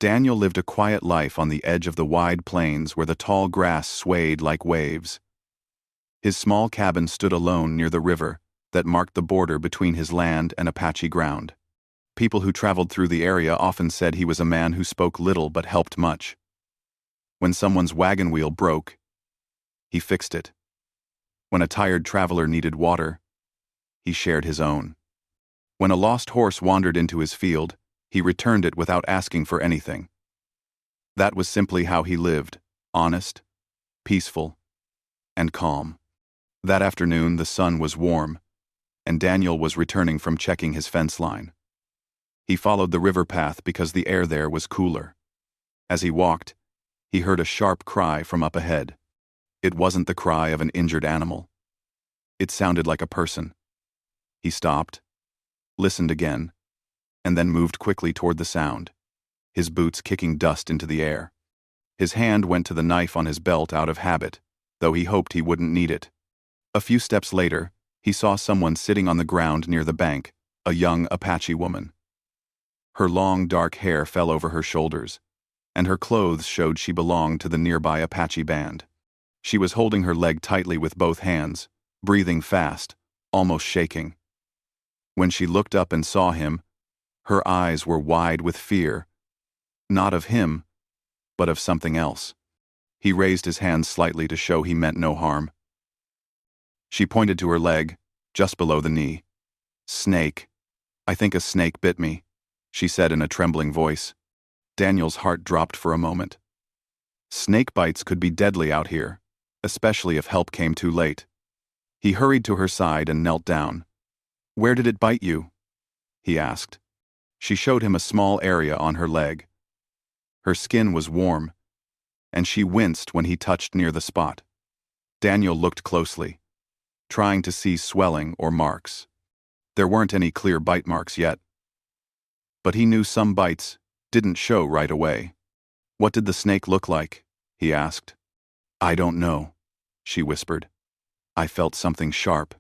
Daniel lived a quiet life on the edge of the wide plains where the tall grass swayed like waves. His small cabin stood alone near the river that marked the border between his land and Apache ground. People who traveled through the area often said he was a man who spoke little but helped much. When someone's wagon wheel broke, he fixed it. When a tired traveler needed water, he shared his own. When a lost horse wandered into his field, he returned it without asking for anything. That was simply how he lived, honest, peaceful, and calm. That afternoon the sun was warm, and Daniel was returning from checking his fence line. He followed the river path because the air there was cooler. As he walked, he heard a sharp cry from up ahead. It wasn't the cry of an injured animal. It sounded like a person. He stopped, listened again, and then moved quickly toward the sound, his boots kicking dust into the air. His hand went to the knife on his belt out of habit, though he hoped he wouldn't need it. A few steps later, he saw someone sitting on the ground near the bank, a young Apache woman. Her long dark hair fell over her shoulders, and her clothes showed she belonged to the nearby Apache band. She was holding her leg tightly with both hands, breathing fast, almost shaking. When she looked up and saw him, her eyes were wide with fear, not of him, but of something else. He raised his hands slightly to show he meant no harm. She pointed to her leg, just below the knee. "Snake. I think a snake bit me," she said in a trembling voice. Daniel's heart dropped for a moment. Snake bites could be deadly out here, especially if help came too late. He hurried to her side and knelt down. "Where did it bite you?" he asked. She showed him a small area on her leg. Her skin was warm, and she winced when he touched near the spot. Daniel looked closely, trying to see swelling or marks. There weren't any clear bite marks yet. But he knew some bites didn't show right away. "What did the snake look like?" he asked. "I don't know," she whispered. "I felt something sharp.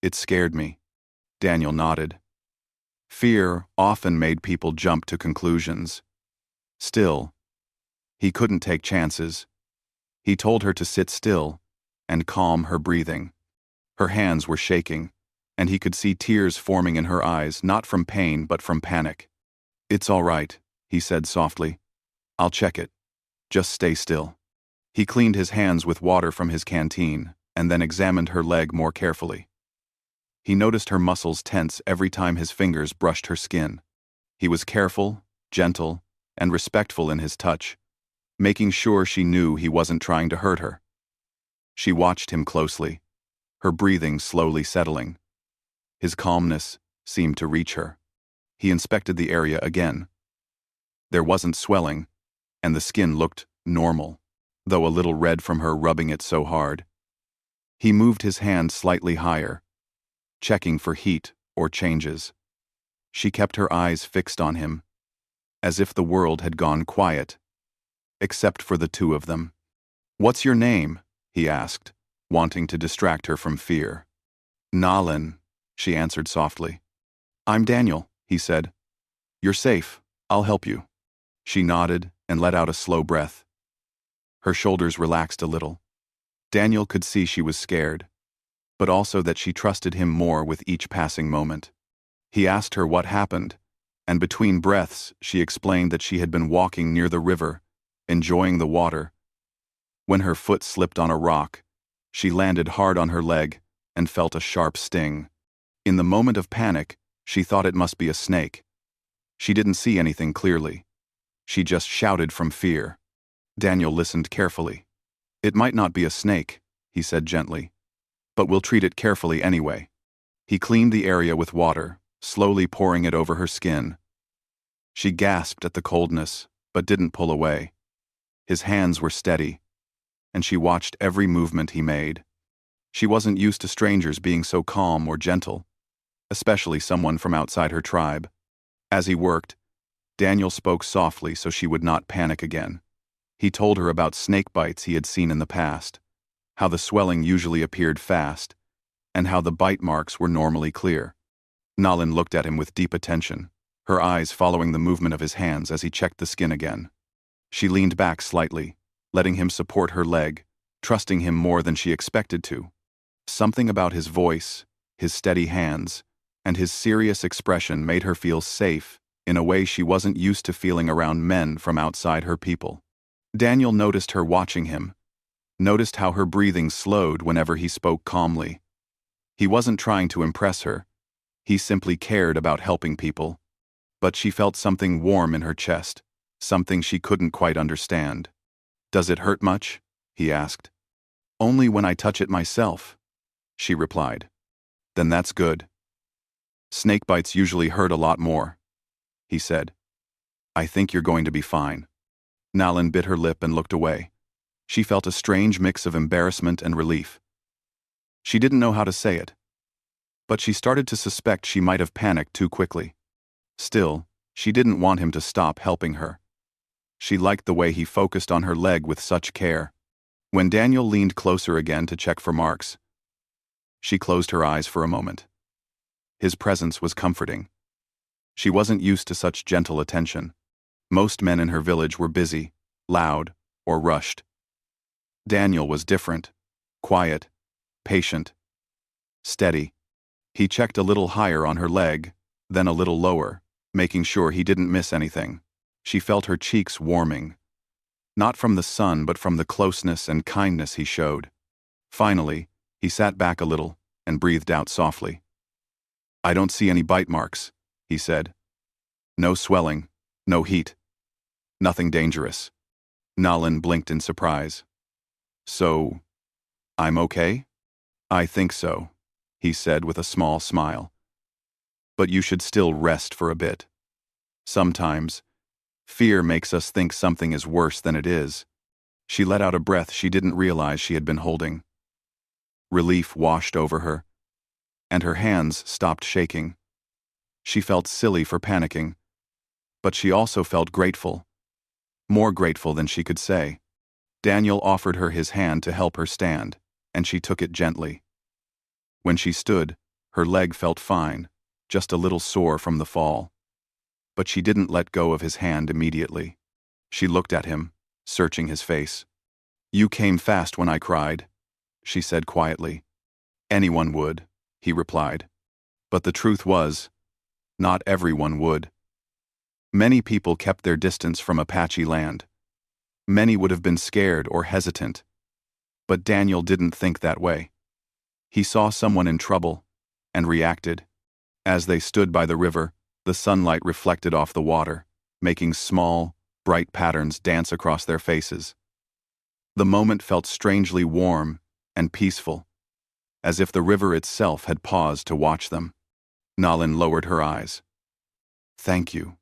It scared me." Daniel nodded. Fear often made people jump to conclusions. Still, he couldn't take chances. He told her to sit still and calm her breathing. Her hands were shaking, and he could see tears forming in her eyes, not from pain but from panic. "It's all right," he said softly. "I'll check it. Just stay still." He cleaned his hands with water from his canteen and then examined her leg more carefully. He noticed her muscles tense every time his fingers brushed her skin. He was careful, gentle, and respectful in his touch, making sure she knew he wasn't trying to hurt her. She watched him closely, her breathing slowly settling. His calmness seemed to reach her. He inspected the area again. There wasn't swelling, and the skin looked normal, though a little red from her rubbing it so hard. He moved his hand slightly higher, checking for heat or changes. She kept her eyes fixed on him, as if the world had gone quiet, except for the two of them. "What's your name?" he asked, wanting to distract her from fear. "Nalin," she answered softly. "I'm Daniel," he said. "You're safe. I'll help you." She nodded and let out a slow breath. Her shoulders relaxed a little. Daniel could see she was scared, but also that she trusted him more with each passing moment. He asked her what happened, and between breaths she explained that she had been walking near the river, enjoying the water. When her foot slipped on a rock, she landed hard on her leg and felt a sharp sting. In the moment of panic, she thought it must be a snake. She didn't see anything clearly. She just shouted from fear. Daniel listened carefully. "It might not be a snake," he said gently, "but we'll treat it carefully anyway." He cleaned the area with water, slowly pouring it over her skin. She gasped at the coldness, but didn't pull away. His hands were steady, and she watched every movement he made. She wasn't used to strangers being so calm or gentle, especially someone from outside her tribe. As he worked, Daniel spoke softly so she would not panic again. He told her about snake bites he had seen in the past, how the swelling usually appeared fast, and how the bite marks were normally clear. Nalin looked at him with deep attention, her eyes following the movement of his hands as he checked the skin again. She leaned back slightly, letting him support her leg, trusting him more than she expected to. Something about his voice, his steady hands, and his serious expression made her feel safe in a way she wasn't used to feeling around men from outside her people. Daniel noticed her watching him, noticed how her breathing slowed whenever he spoke calmly. He wasn't trying to impress her. He simply cared about helping people. But she felt something warm in her chest, something she couldn't quite understand. "Does it hurt much?" he asked. "Only when I touch it myself," she replied. "Then that's good. Snake bites usually hurt a lot more," he said. "I think you're going to be fine." Nalin bit her lip and looked away. She felt a strange mix of embarrassment and relief. She didn't know how to say it, but she started to suspect she might have panicked too quickly. Still, she didn't want him to stop helping her. She liked the way he focused on her leg with such care. When Daniel leaned closer again to check for marks, she closed her eyes for a moment. His presence was comforting. She wasn't used to such gentle attention. Most men in her village were busy, loud, or rushed. Daniel was different, quiet, patient, steady. He checked a little higher on her leg, then a little lower, making sure he didn't miss anything. She felt her cheeks warming, not from the sun but from the closeness and kindness he showed. Finally, he sat back a little and breathed out softly. "I don't see any bite marks," he said. "No swelling, no heat. Nothing dangerous." Nalin blinked in surprise. "So, I'm okay?" "I think so," he said with a small smile. "But you should still rest for a bit. Sometimes, fear makes us think something is worse than it is." She let out a breath she didn't realize she had been holding. Relief washed over her, and her hands stopped shaking. She felt silly for panicking, but she also felt grateful. More grateful than she could say. Daniel offered her his hand to help her stand, and she took it gently. When she stood, her leg felt fine, just a little sore from the fall. But she didn't let go of his hand immediately. She looked at him, searching his face. "You came fast when I cried," she said quietly. "Anyone would," he replied. But the truth was, not everyone would. Many people kept their distance from Apache land. Many would have been scared or hesitant. But Daniel didn't think that way. He saw someone in trouble, and reacted. As they stood by the river, the sunlight reflected off the water, making small, bright patterns dance across their faces. The moment felt strangely warm and peaceful, as if the river itself had paused to watch them. Nalin lowered her eyes. "Thank you,"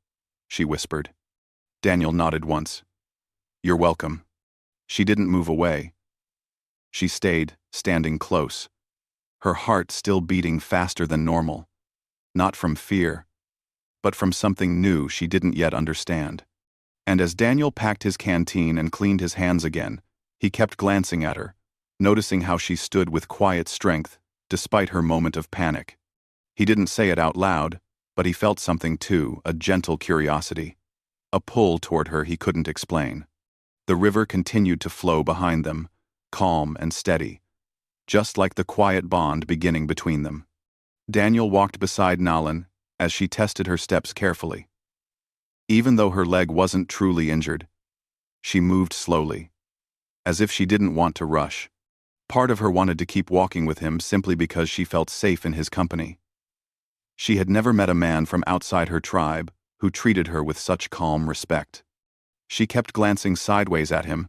she whispered. Daniel nodded once. "You're welcome." She didn't move away. She stayed, standing close, her heart still beating faster than normal, not from fear, but from something new she didn't yet understand. And as Daniel packed his canteen and cleaned his hands again, he kept glancing at her, noticing how she stood with quiet strength, despite her moment of panic. He didn't say it out loud, but he felt something too, a gentle curiosity, a pull toward her he couldn't explain. The river continued to flow behind them, calm and steady, just like the quiet bond beginning between them. Daniel walked beside Nalin as she tested her steps carefully. Even though her leg wasn't truly injured, she moved slowly, as if she didn't want to rush. Part of her wanted to keep walking with him simply because she felt safe in his company. She had never met a man from outside her tribe who treated her with such calm respect. She kept glancing sideways at him,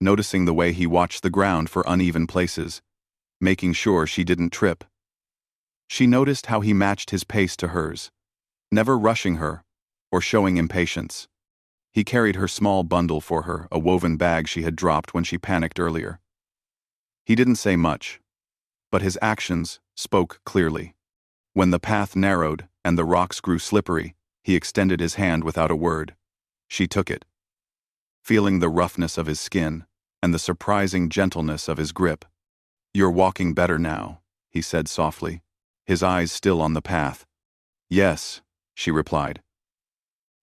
noticing the way he watched the ground for uneven places, making sure she didn't trip. She noticed how he matched his pace to hers, never rushing her or showing impatience. He carried her small bundle for her, a woven bag she had dropped when she panicked earlier. He didn't say much, but his actions spoke clearly. When the path narrowed and the rocks grew slippery, he extended his hand without a word. She took it, feeling the roughness of his skin and the surprising gentleness of his grip. "You're walking better now," he said softly, his eyes still on the path. "Yes," she replied.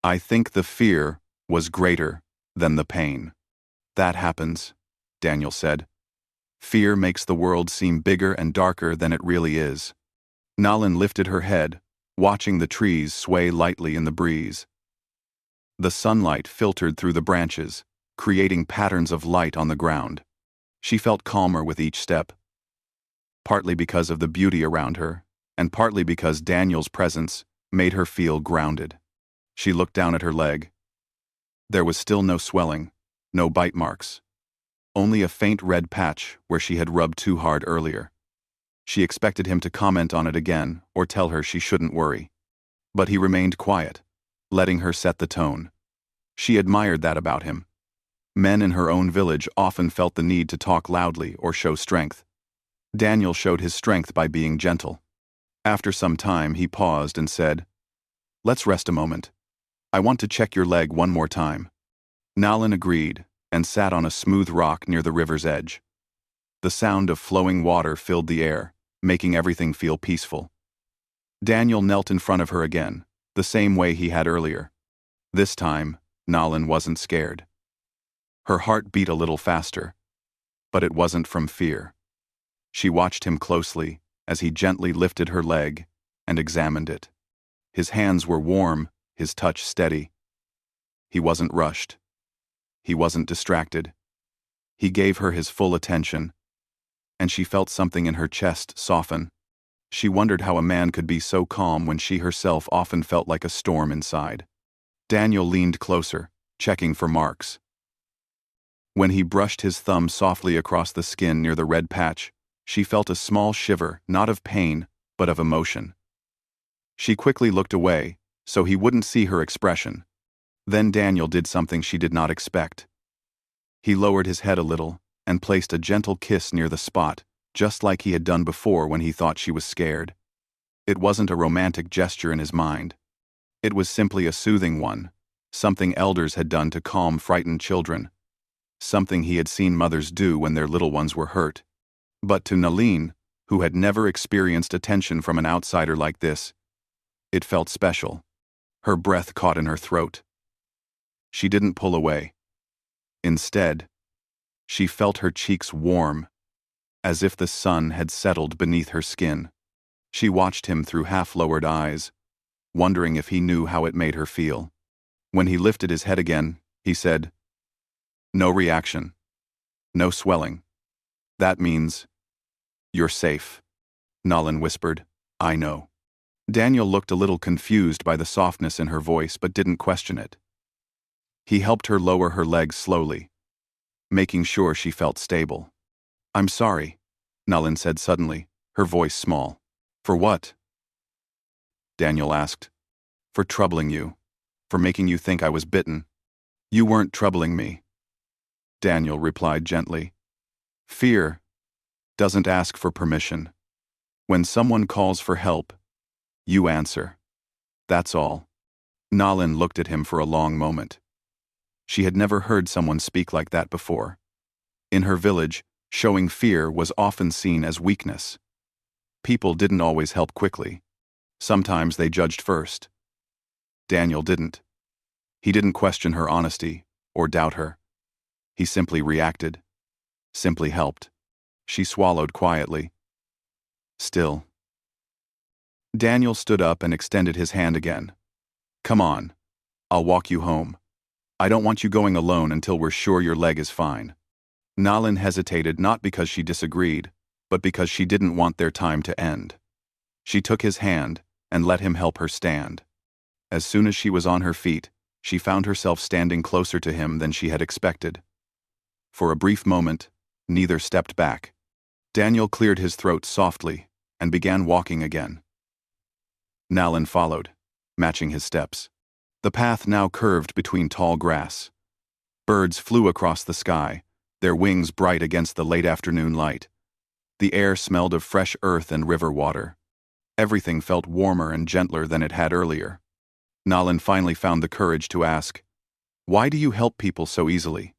I think the fear was greater than the pain. That happens, Daniel said. Fear makes the world seem bigger and darker than it really is. Nalin lifted her head, watching the trees sway lightly in the breeze. The sunlight filtered through the branches, creating patterns of light on the ground. She felt calmer with each step, partly because of the beauty around her, and partly because Daniel's presence made her feel grounded. She looked down at her leg. There was still no swelling, no bite marks. Only a faint red patch where she had rubbed too hard earlier. She expected him to comment on it again or tell her she shouldn't worry. But he remained quiet, letting her set the tone. She admired that about him. Men in her own village often felt the need to talk loudly or show strength. Daniel showed his strength by being gentle. After some time, he paused and said, "Let's rest a moment. I want to check your leg one more time." Nalin agreed and sat on a smooth rock near the river's edge. The sound of flowing water filled the air, making everything feel peaceful. Daniel knelt in front of her again, the same way he had earlier. This time, Nalin wasn't scared. Her heart beat a little faster, but it wasn't from fear. She watched him closely as he gently lifted her leg and examined it. His hands were warm, his touch steady. He wasn't rushed. He wasn't distracted. He gave her his full attention, and she felt something in her chest soften. She wondered how a man could be so calm when she herself often felt like a storm inside. Daniel leaned closer, checking for marks. When he brushed his thumb softly across the skin near the red patch, she felt a small shiver, not of pain, but of emotion. She quickly looked away, so he wouldn't see her expression. Then Daniel did something she did not expect. He lowered his head a little and placed a gentle kiss near the spot, just like he had done before when he thought she was scared. It wasn't a romantic gesture in his mind. It was simply a soothing one, something elders had done to calm frightened children, something he had seen mothers do when their little ones were hurt. But to Nalin, who had never experienced attention from an outsider like this, it felt special. Her breath caught in her throat. She didn't pull away. Instead, she felt her cheeks warm, as if the sun had settled beneath her skin. She watched him through half-lowered eyes, wondering if he knew how it made her feel. When he lifted his head again, he said, "No reaction. No swelling. That means you're safe." Nalin whispered, "I know." Daniel looked a little confused by the softness in her voice but didn't question it. He helped her lower her legs slowly, making sure she felt stable. "I'm sorry," Nalin said suddenly, her voice small. "For what?" Daniel asked. "For troubling you. For making you think I was bitten." "You weren't troubling me," Daniel replied gently. "Fear doesn't ask for permission. When someone calls for help, you answer. That's all." Nalin looked at him for a long moment. She had never heard someone speak like that before. In her village, showing fear was often seen as weakness. People didn't always help quickly. Sometimes they judged first. Daniel didn't. He didn't question her honesty or doubt her. He simply reacted, simply helped. She swallowed quietly. Still. Daniel stood up and extended his hand again. "Come on. I'll walk you home. I don't want you going alone until we're sure your leg is fine." Nalin hesitated not because she disagreed, but because she didn't want their time to end. She took his hand and let him help her stand. As soon as she was on her feet, she found herself standing closer to him than she had expected. For a brief moment, neither stepped back. Daniel cleared his throat softly and began walking again. Nalin followed, matching his steps. The path now curved between tall grass. Birds flew across the sky, their wings bright against the late afternoon light. The air smelled of fresh earth and river water. Everything felt warmer and gentler than it had earlier. Nalin finally found the courage to ask, "Why do you help people so easily?"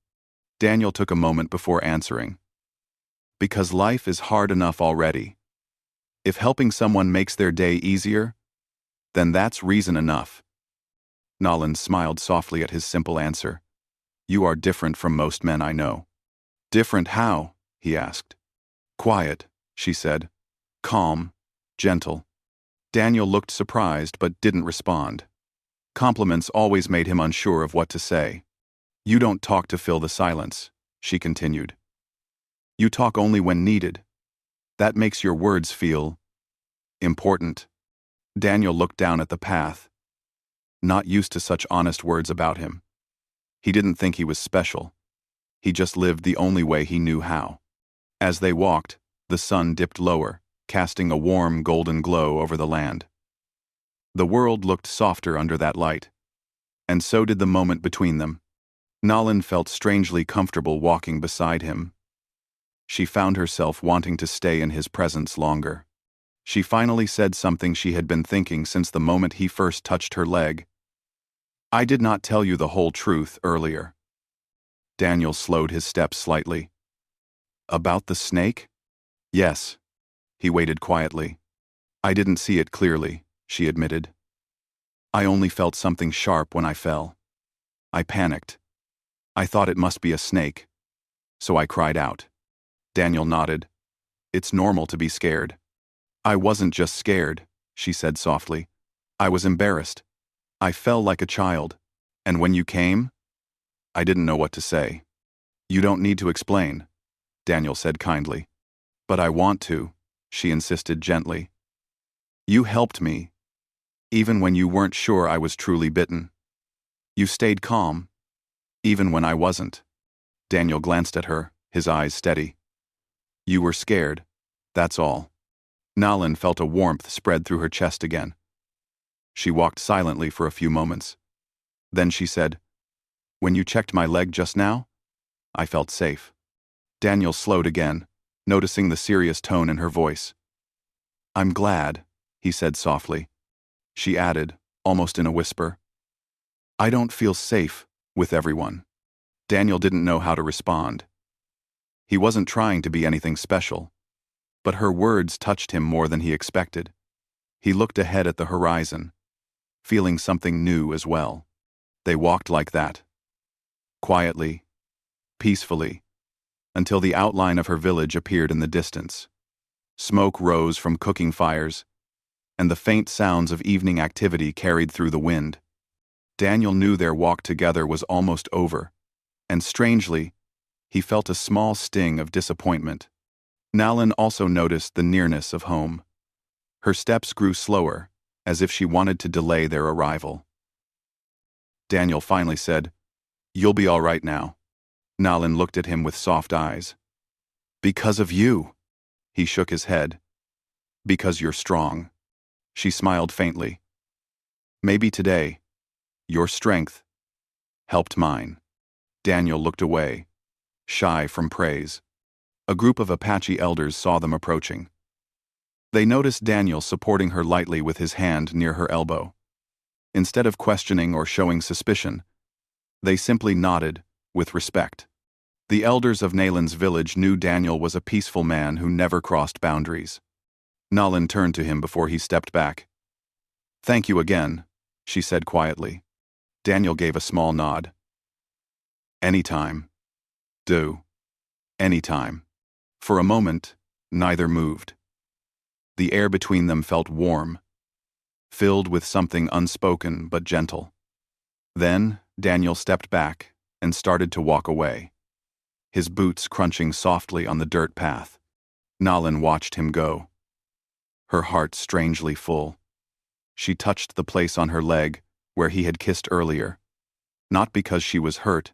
Daniel took a moment before answering. "Because life is hard enough already. If helping someone makes their day easier, then that's reason enough." Nolan smiled softly at his simple answer. You are different from most men I know. Different how? He asked. Quiet, she said. Calm, gentle. Daniel looked surprised but didn't respond. Compliments always made him unsure of what to say. You don't talk to fill the silence, she continued. You talk only when needed. That makes your words feel important. Daniel looked down at the path, not used to such honest words about him. He didn't think he was special. He just lived the only way he knew how. As they walked, the sun dipped lower, casting a warm golden glow over the land. The world looked softer under that light, and so did the moment between them. Nolan felt strangely comfortable walking beside him. She found herself wanting to stay in his presence longer. She finally said something she had been thinking since the moment he first touched her leg. I did not tell you the whole truth earlier. Daniel slowed his steps slightly. About the snake? Yes. He waited quietly. I didn't see it clearly, she admitted. I only felt something sharp when I fell. I panicked. I thought it must be a snake. So I cried out. Daniel nodded. It's normal to be scared. I wasn't just scared, she said softly. I was embarrassed. I fell like a child. And when you came, I didn't know what to say. You don't need to explain, Daniel said kindly. But I want to, she insisted gently. You helped me, even when you weren't sure I was truly bitten. You stayed calm, even when I wasn't. Daniel glanced at her, his eyes steady. You were scared, that's all. Nolan felt a warmth spread through her chest again. She walked silently for a few moments. Then she said, When you checked my leg just now, I felt safe. Daniel slowed again, noticing the serious tone in her voice. I'm glad, he said softly. She added, almost in a whisper. I don't feel safe with everyone. Daniel didn't know how to respond. He wasn't trying to be anything special, but her words touched him more than he expected. He looked ahead at the horizon, feeling something new as well. They walked like that, quietly, peacefully, until the outline of her village appeared in the distance. Smoke rose from cooking fires, and the faint sounds of evening activity carried through the wind. Daniel knew their walk together was almost over, and strangely, he felt a small sting of disappointment. Nolan also noticed the nearness of home. Her steps grew slower, as if she wanted to delay their arrival. Daniel finally said, You'll be all right now. Nolan looked at him with soft eyes. Because of you. He shook his head. Because you're strong. She smiled faintly. Maybe today, your strength helped mine. Daniel looked away, shy from praise. A group of Apache elders saw them approaching. They noticed Daniel supporting her lightly with his hand near her elbow. Instead of questioning or showing suspicion, they simply nodded with respect. The elders of Nalan's village knew Daniel was a peaceful man who never crossed boundaries. Nolan turned to him before he stepped back. Thank you again, she said quietly. Daniel gave a small nod. Anytime. Do. Anytime. For a moment, neither moved. The air between them felt warm, filled with something unspoken but gentle. Then, Daniel stepped back and started to walk away, his boots crunching softly on the dirt path. Nolan watched him go, her heart strangely full. She touched the place on her leg where he had kissed earlier, not because she was hurt,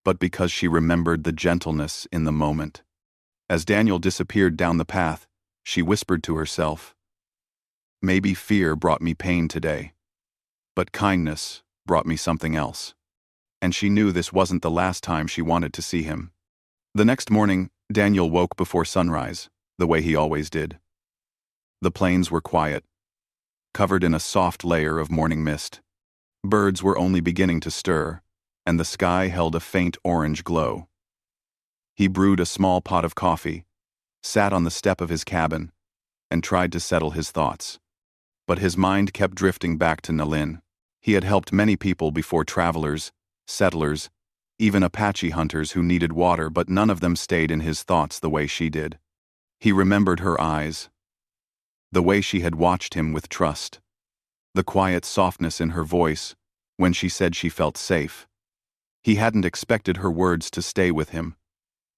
but because she remembered the gentleness in the moment. As Daniel disappeared down the path, she whispered to herself, Maybe fear brought me pain today, but kindness brought me something else. And she knew this wasn't the last time she wanted to see him. The next morning, Daniel woke before sunrise, the way he always did. The plains were quiet, covered in a soft layer of morning mist. Birds were only beginning to stir, and the sky held a faint orange glow. He brewed a small pot of coffee, sat on the step of his cabin, and tried to settle his thoughts. But his mind kept drifting back to Nalin. He had helped many people before, travelers, settlers, even Apache hunters who needed water, but none of them stayed in his thoughts the way she did. He remembered her eyes, the way she had watched him with trust, the quiet softness in her voice when she said she felt safe. He hadn't expected her words to stay with him,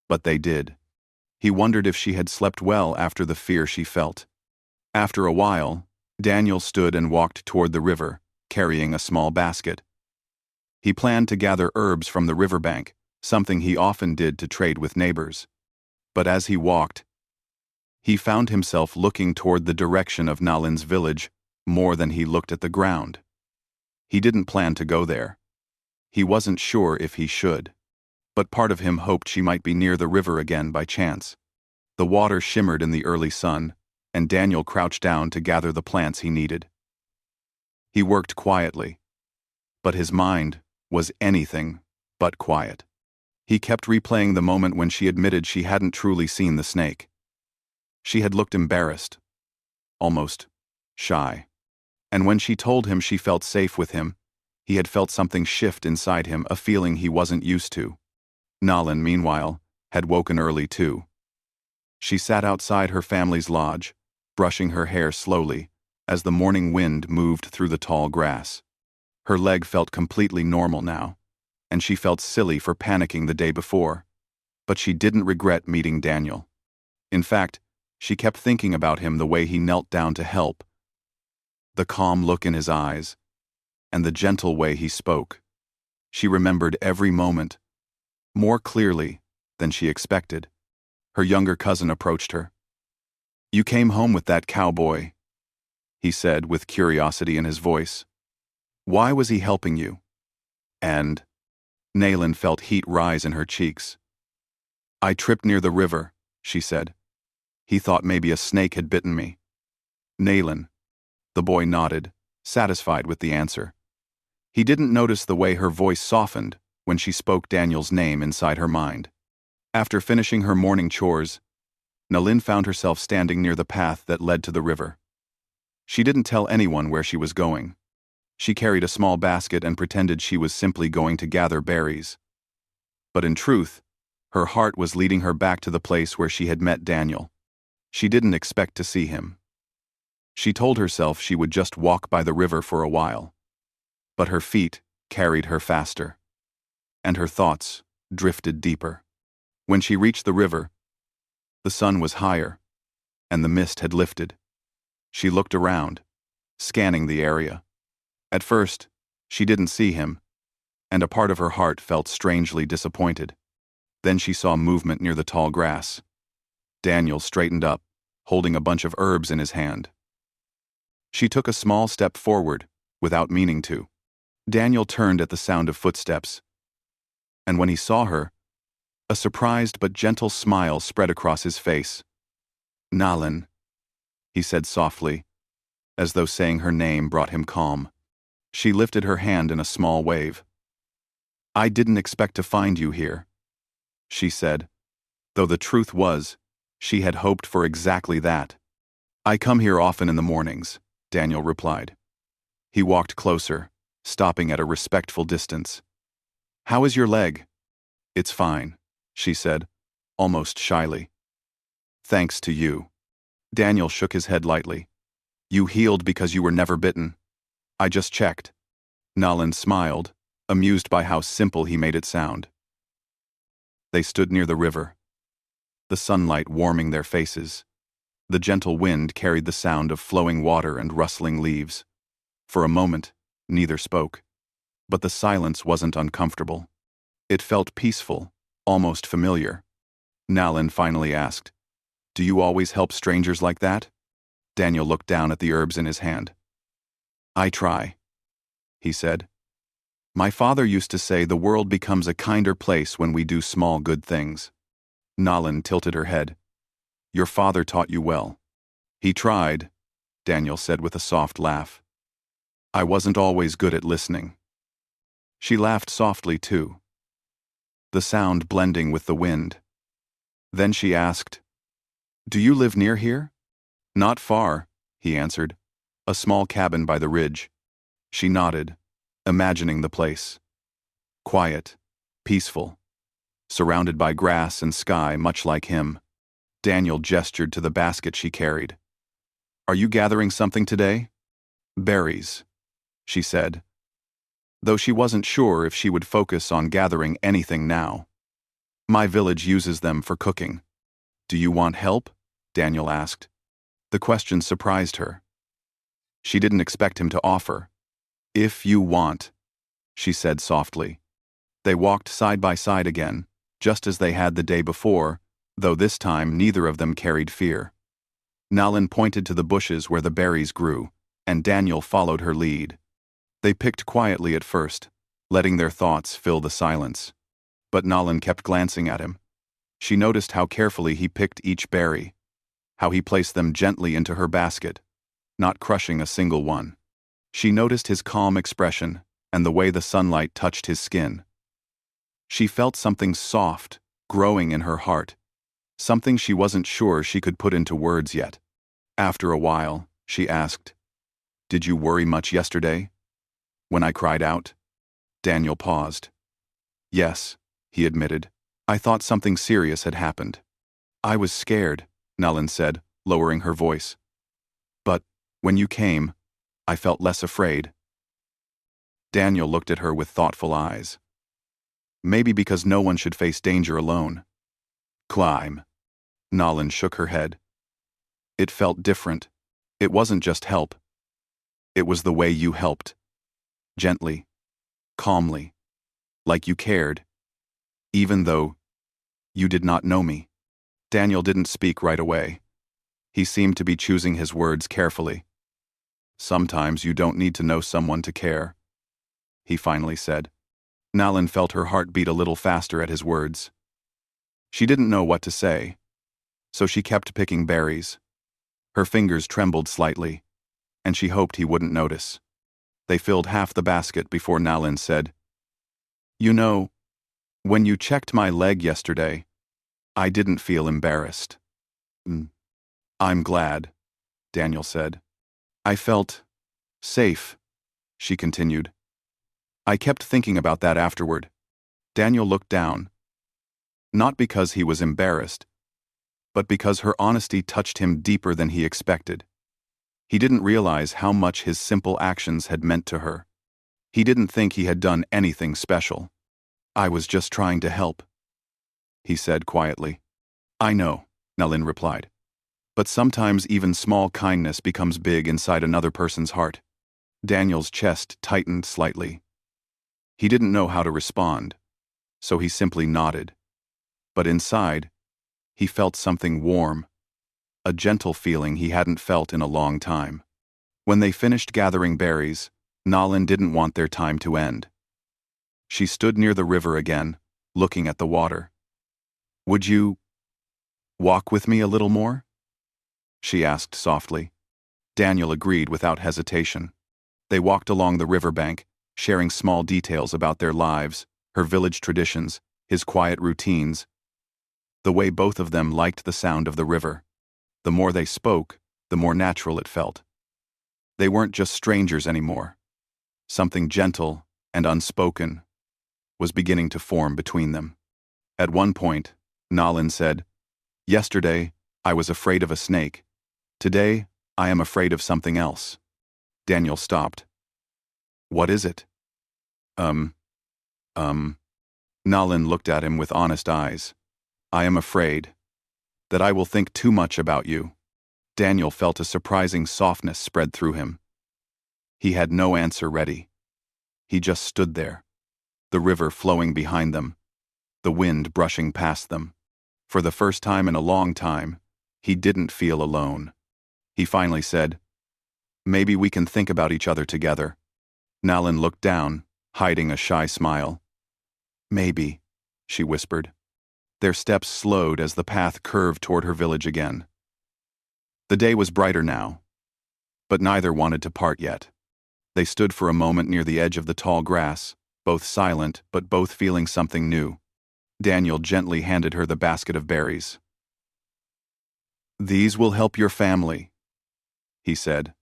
but they did. He wondered if she had slept well after the fear she felt. After a while, Daniel stood and walked toward the river, carrying a small basket. He planned to gather herbs from the riverbank, something he often did to trade with neighbors. But as he walked, he found himself looking toward the direction of Nalin's village more than he looked at the ground. He didn't plan to go there. He wasn't sure if he should. But part of him hoped she might be near the river again by chance. The water shimmered in the early sun, and Daniel crouched down to gather the plants he needed. He worked quietly, but his mind was anything but quiet. He kept replaying the moment when she admitted she hadn't truly seen the snake. She had looked embarrassed, almost shy. And when she told him she felt safe with him, he had felt something shift inside him, a feeling he wasn't used to. Nalin, meanwhile, had woken early too. She sat outside her family's lodge, brushing her hair slowly as the morning wind moved through the tall grass. Her leg felt completely normal now, and she felt silly for panicking the day before. But she didn't regret meeting Daniel. In fact, she kept thinking about him, the way he knelt down to help, the calm look in his eyes, and the gentle way he spoke. She remembered every moment, more clearly than she expected. Her younger cousin approached her. "You came home with that cowboy," he said with curiosity in his voice. "Why was he helping you?" And Nalin felt heat rise in her cheeks. "I tripped near the river," she said. "He thought maybe a snake had bitten me." "Nalin." The boy nodded, satisfied with the answer. He didn't notice the way her voice softened when she spoke Daniel's name inside her mind. After finishing her morning chores, Nalin found herself standing near the path that led to the river. She didn't tell anyone where she was going. She carried a small basket and pretended she was simply going to gather berries. But in truth, her heart was leading her back to the place where she had met Daniel. She didn't expect to see him. She told herself she would just walk by the river for a while. But her feet carried her faster, and her thoughts drifted deeper. When she reached the river, the sun was higher, and the mist had lifted. She looked around, scanning the area. At first, she didn't see him, and a part of her heart felt strangely disappointed. Then she saw movement near the tall grass. Daniel straightened up, holding a bunch of herbs in his hand. She took a small step forward, without meaning to. Daniel turned at the sound of footsteps, and when he saw her, a surprised but gentle smile spread across his face. "Nalin," he said softly, as though saying her name brought him calm. She lifted her hand in a small wave. "I didn't expect to find you here," she said, though the truth was, she had hoped for exactly that. "I come here often in the mornings," Daniel replied. He walked closer, stopping at a respectful distance. "How is your leg?" "It's fine," she said, almost shyly. "Thanks to you." Daniel shook his head lightly. "You healed because you were never bitten." "I just checked." Nalin smiled, amused by how simple he made it sound. They stood near the river, the sunlight warming their faces. The gentle wind carried the sound of flowing water and rustling leaves. For a moment, neither spoke. But the silence wasn't uncomfortable. It felt peaceful, almost familiar. Nalin finally asked, "Do you always help strangers like that?" Daniel looked down at the herbs in his hand. "I try," he said. "My father used to say the world becomes a kinder place when we do small good things." Nalin tilted her head. "Your father taught you well." "He tried," Daniel said with a soft laugh. "I wasn't always good at listening." She laughed softly too, the sound blending with the wind. Then she asked, "Do you live near here?" "Not far," he answered. "A small cabin by the ridge." She nodded, imagining the place. Quiet, peaceful, surrounded by grass and sky much like him. Daniel gestured to the basket she carried. "Are you gathering something today?" "Berries," she said, though she wasn't sure if she would focus on gathering anything now. "My village uses them for cooking." "Do you want help?" Daniel asked. The question surprised her. She didn't expect him to offer. "If you want," she said softly. They walked side by side again, just as they had the day before, though this time neither of them carried fear. Nalin pointed to the bushes where the berries grew, and Daniel followed her lead. They picked quietly at first, letting their thoughts fill the silence. But Nalin kept glancing at him. She noticed how carefully he picked each berry, how he placed them gently into her basket, not crushing a single one. She noticed his calm expression and the way the sunlight touched his skin. She felt something soft growing in her heart, something she wasn't sure she could put into words yet. After a while, she asked, "Did you worry much yesterday, when I cried out?" Daniel paused. "Yes," he admitted. "I thought something serious had happened." "I was scared," Nalin said, lowering her voice. "But when you came, I felt less afraid." Daniel looked at her with thoughtful eyes. "Maybe because no one should face danger alone." "Climb." Nalin shook her head. "It felt different. It wasn't just help. It was the way you helped. Gently, calmly, like you cared, even though you did not know me." Daniel didn't speak right away. He seemed to be choosing his words carefully. "Sometimes you don't need to know someone to care," he finally said. Nalin felt her heart beat a little faster at his words. She didn't know what to say, so she kept picking berries. Her fingers trembled slightly, and she hoped he wouldn't notice. They filled half the basket before Nalin said, "You know, when you checked my leg yesterday, I didn't feel embarrassed." "I'm glad," Daniel said. "I felt safe," she continued. "I kept thinking about that afterward." Daniel looked down, not because he was embarrassed, but because her honesty touched him deeper than he expected. He didn't realize how much his simple actions had meant to her. He didn't think he had done anything special. "I was just trying to help," he said quietly. "I know," Nalin replied. "But sometimes even small kindness becomes big inside another person's heart." Daniel's chest tightened slightly. He didn't know how to respond, so he simply nodded. But inside, he felt something warm, a gentle feeling he hadn't felt in a long time. When they finished gathering berries, Nalin didn't want their time to end. She stood near the river again, looking at the water. "Would you walk with me a little more?" she asked softly. Daniel agreed without hesitation. They walked along the riverbank, sharing small details about their lives, her village traditions, his quiet routines, the way both of them liked the sound of the river. The more they spoke, the more natural it felt. They weren't just strangers anymore. Something gentle and unspoken was beginning to form between them. At one point, Nalin said, "Yesterday, I was afraid of a snake. Today, I am afraid of something else." Daniel stopped. "What is it?" Nalin looked at him with honest eyes. "I am afraid that I will think too much about you." Daniel felt a surprising softness spread through him. He had no answer ready. He just stood there, the river flowing behind them, the wind brushing past them. For the first time in a long time, he didn't feel alone. He finally said, "Maybe we can think about each other together." Nalin looked down, hiding a shy smile. "Maybe," she whispered. Their steps slowed as the path curved toward her village again. The day was brighter now, but neither wanted to part yet. They stood for a moment near the edge of the tall grass, both silent but both feeling something new. Daniel gently handed her the basket of berries. "These will help your family," he said,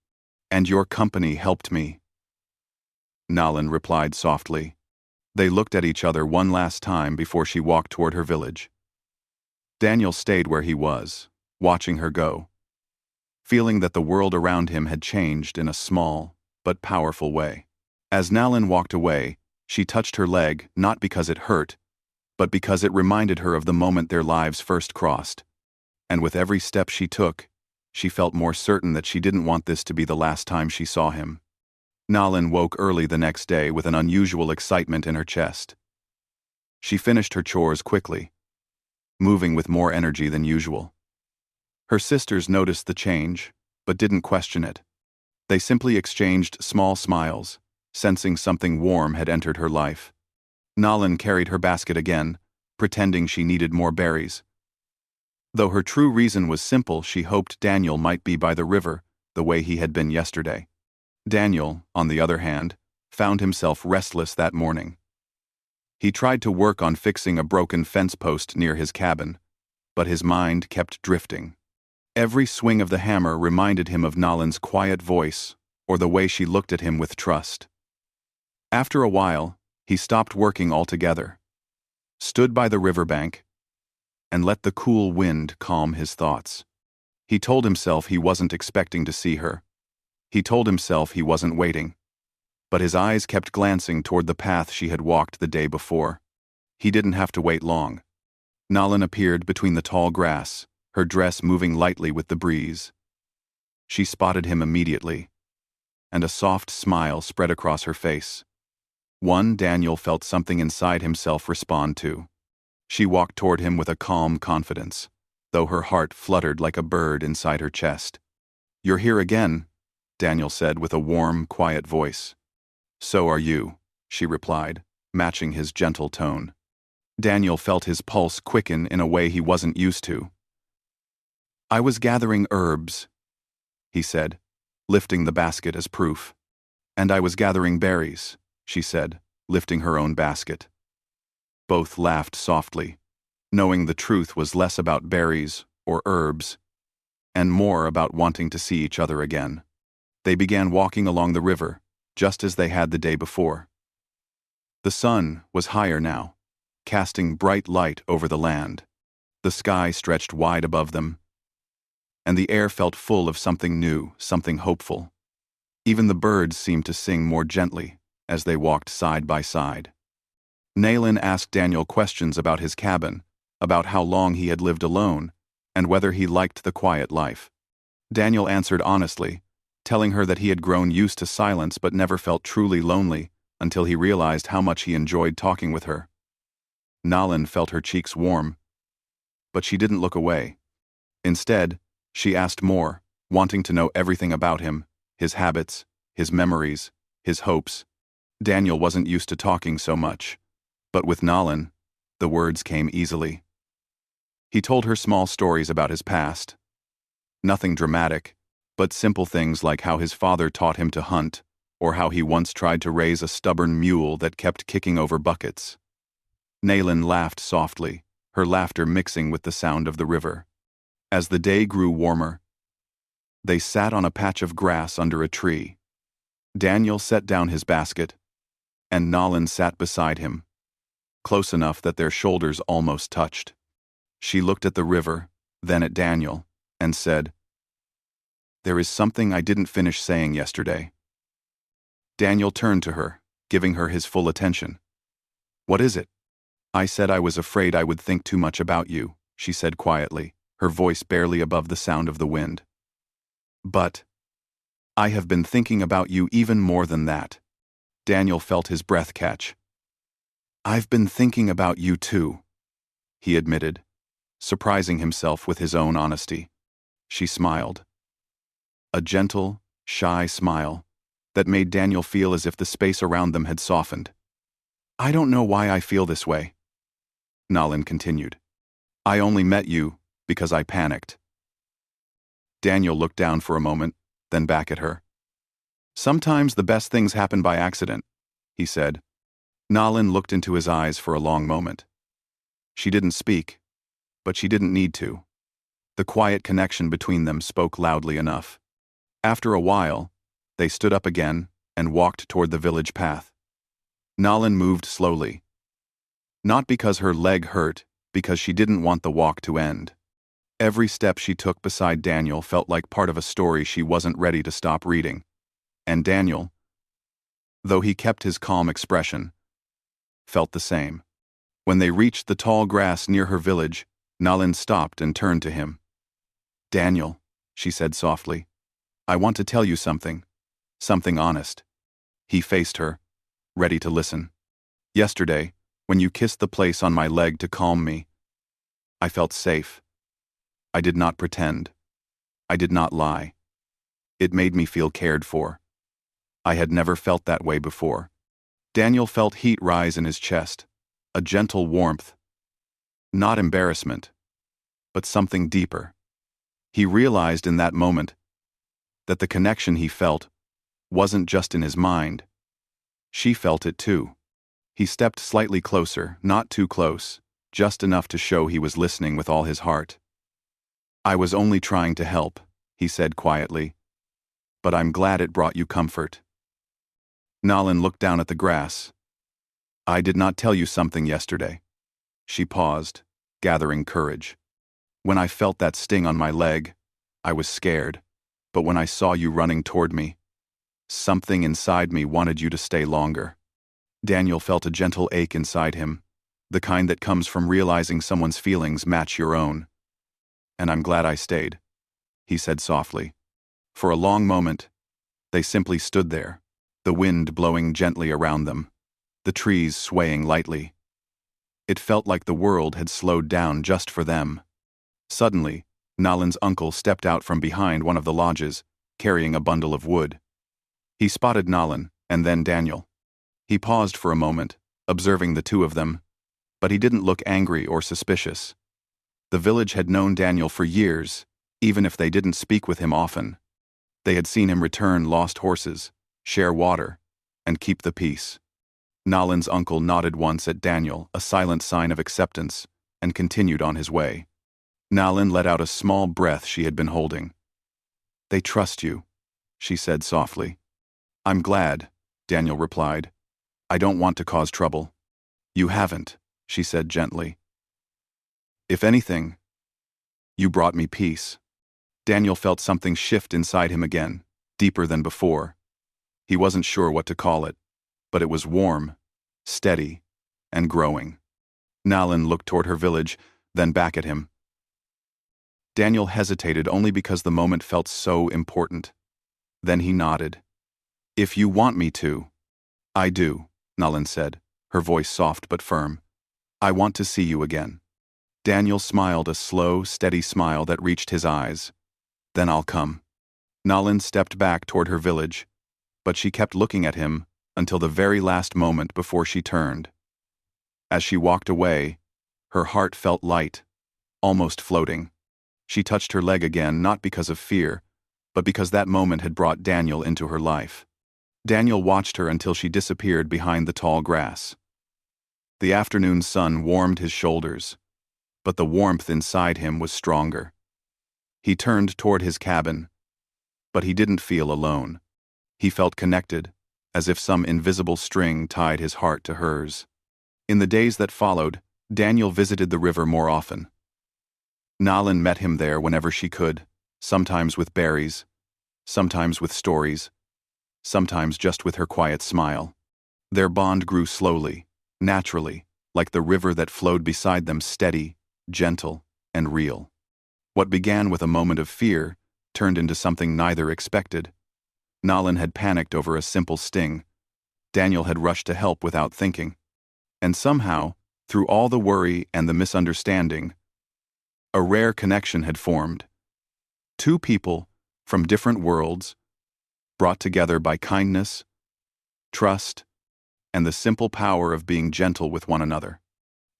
"and your company helped me." Nalan replied softly. They looked at each other one last time before she walked toward her village. Daniel stayed where he was, watching her go, feeling that the world around him had changed in a small but powerful way. As Nalan walked away, she touched her leg not because it hurt, but because it reminded her of the moment their lives first crossed. And with every step she took, she felt more certain that she didn't want this to be the last time she saw him. Nalan woke early the next day with an unusual excitement in her chest. She finished her chores quickly, moving with more energy than usual. Her sisters noticed the change, but didn't question it. They simply exchanged small smiles, sensing something warm had entered her life. Nalan carried her basket again, pretending she needed more berries. Though her true reason was simple, she hoped Daniel might be by the river, the way he had been yesterday. Daniel, on the other hand, found himself restless that morning. He tried to work on fixing a broken fence post near his cabin, but his mind kept drifting. Every swing of the hammer reminded him of Nalan's quiet voice or the way she looked at him with trust. After a while, he stopped working altogether, stood by the riverbank, and let the cool wind calm his thoughts. He told himself he wasn't expecting to see her. He told himself he wasn't waiting. But his eyes kept glancing toward the path she had walked the day before. He didn't have to wait long. Nalan appeared between the tall grass, her dress moving lightly with the breeze. She spotted him immediately, and a soft smile spread across her face. Daniel felt something inside himself respond to. She walked toward him with a calm confidence, though her heart fluttered like a bird inside her chest. "You're here again," Daniel said with a warm, quiet voice. "So are you," she replied, matching his gentle tone. Daniel felt his pulse quicken in a way he wasn't used to. "I was gathering herbs," he said, lifting the basket as proof. "And I was gathering berries," she said, lifting her own basket. Both laughed softly, knowing the truth was less about berries or herbs, and more about wanting to see each other again. They began walking along the river, just as they had the day before. The sun was higher now, casting bright light over the land. The sky stretched wide above them, and the air felt full of something new, something hopeful. Even the birds seemed to sing more gently as they walked side by side. Nalan asked Daniel questions about his cabin, about how long he had lived alone, and whether he liked the quiet life. Daniel answered honestly, telling her that he had grown used to silence but never felt truly lonely until he realized how much he enjoyed talking with her. Nalan felt her cheeks warm, but she didn't look away. Instead, she asked more, wanting to know everything about him, his habits, his memories, his hopes. Daniel wasn't used to talking so much, but with Nalan, the words came easily. He told her small stories about his past. Nothing dramatic, but simple things like how his father taught him to hunt, or how he once tried to raise a stubborn mule that kept kicking over buckets. Nalan laughed softly, her laughter mixing with the sound of the river. As the day grew warmer, they sat on a patch of grass under a tree. Daniel set down his basket, and Nalan sat beside him, close enough that their shoulders almost touched. She looked at the river, then at Daniel, and said, "There is something I didn't finish saying yesterday." Daniel turned to her, giving her his full attention. "What is it?" "I said I was afraid I would think too much about you," she said quietly, her voice barely above the sound of the wind. "But I have been thinking about you even more than that." Daniel felt his breath catch. "I've been thinking about you too," he admitted, surprising himself with his own honesty. She smiled. A gentle, shy smile that made Daniel feel as if the space around them had softened. "I don't know why I feel this way," Nalan continued. "I only met you because I panicked." Daniel looked down for a moment, then back at her. "Sometimes the best things happen by accident," he said. Nalan looked into his eyes for a long moment. She didn't speak, but she didn't need to. The quiet connection between them spoke loudly enough. After a while, they stood up again and walked toward the village path. Nalin moved slowly. Not because her leg hurt, because she didn't want the walk to end. Every step she took beside Daniel felt like part of a story she wasn't ready to stop reading. And Daniel, though he kept his calm expression, felt the same. When they reached the tall grass near her village, Nalin stopped and turned to him. "Daniel," she said softly, "I want to tell you something. Something honest." He faced her, ready to listen. "Yesterday, when you kissed the place on my leg to calm me, I felt safe. I did not pretend. I did not lie. It made me feel cared for. I had never felt that way before." Daniel felt heat rise in his chest, a gentle warmth. Not embarrassment, but something deeper. He realized in that moment that the connection he felt wasn't just in his mind. She felt it too. He stepped slightly closer, not too close, just enough to show he was listening with all his heart. "I was only trying to help," he said quietly, "but I'm glad it brought you comfort." Nalin looked down at the grass. "I did not tell you something yesterday." She paused, gathering courage. "When I felt that sting on my leg, I was scared, but when I saw you running toward me, something inside me wanted you to stay longer." Daniel felt a gentle ache inside him, the kind that comes from realizing someone's feelings match your own. "And I'm glad I stayed," he said softly. For a long moment, they simply stood there, the wind blowing gently around them, the trees swaying lightly. It felt like the world had slowed down just for them. Suddenly, Nalin's uncle stepped out from behind one of the lodges, carrying a bundle of wood. He spotted Nalin, and then Daniel. He paused for a moment, observing the two of them, but he didn't look angry or suspicious. The village had known Daniel for years, even if they didn't speak with him often. They had seen him return lost horses, share water, and keep the peace. Nalin's uncle nodded once at Daniel, a silent sign of acceptance, and continued on his way. Nalin let out a small breath she had been holding. "They trust you," she said softly. "I'm glad," Daniel replied. "I don't want to cause trouble." "You haven't," she said gently. "If anything, you brought me peace." Daniel felt something shift inside him again, deeper than before. He wasn't sure what to call it, but it was warm, steady, and growing. Nalin looked toward her village, then back at him. Daniel hesitated only because the moment felt so important. Then he nodded. "If you want me to." "I do," Nalin said, her voice soft but firm. "I want to see you again." Daniel smiled a slow, steady smile that reached his eyes. "Then I'll come." Nalin stepped back toward her village, but she kept looking at him until the very last moment before she turned. As she walked away, her heart felt light, almost floating. She touched her leg again, not because of fear, but because that moment had brought Daniel into her life. Daniel watched her until she disappeared behind the tall grass. The afternoon sun warmed his shoulders, but the warmth inside him was stronger. He turned toward his cabin, but he didn't feel alone. He felt connected, as if some invisible string tied his heart to hers. In the days that followed, Daniel visited the river more often. Nalin met him there whenever she could, sometimes with berries, sometimes with stories, sometimes just with her quiet smile. Their bond grew slowly, naturally, like the river that flowed beside them, steady, gentle, and real. What began with a moment of fear turned into something neither expected. Nalin had panicked over a simple sting. Daniel had rushed to help without thinking. And somehow, through all the worry and the misunderstanding, a rare connection had formed. Two people from different worlds, brought together by kindness, trust, and the simple power of being gentle with one another.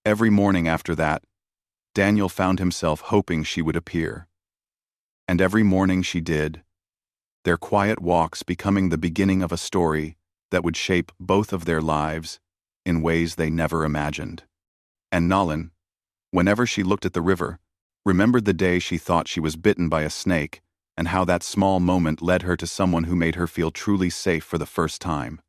Every morning after that, Daniel found himself hoping she would appear. And every morning she did, their quiet walks becoming the beginning of a story that would shape both of their lives in ways they never imagined. And Nalin, whenever she looked at the river, remembered the day she thought she was bitten by a snake and how that small moment led her to someone who made her feel truly safe for the first time.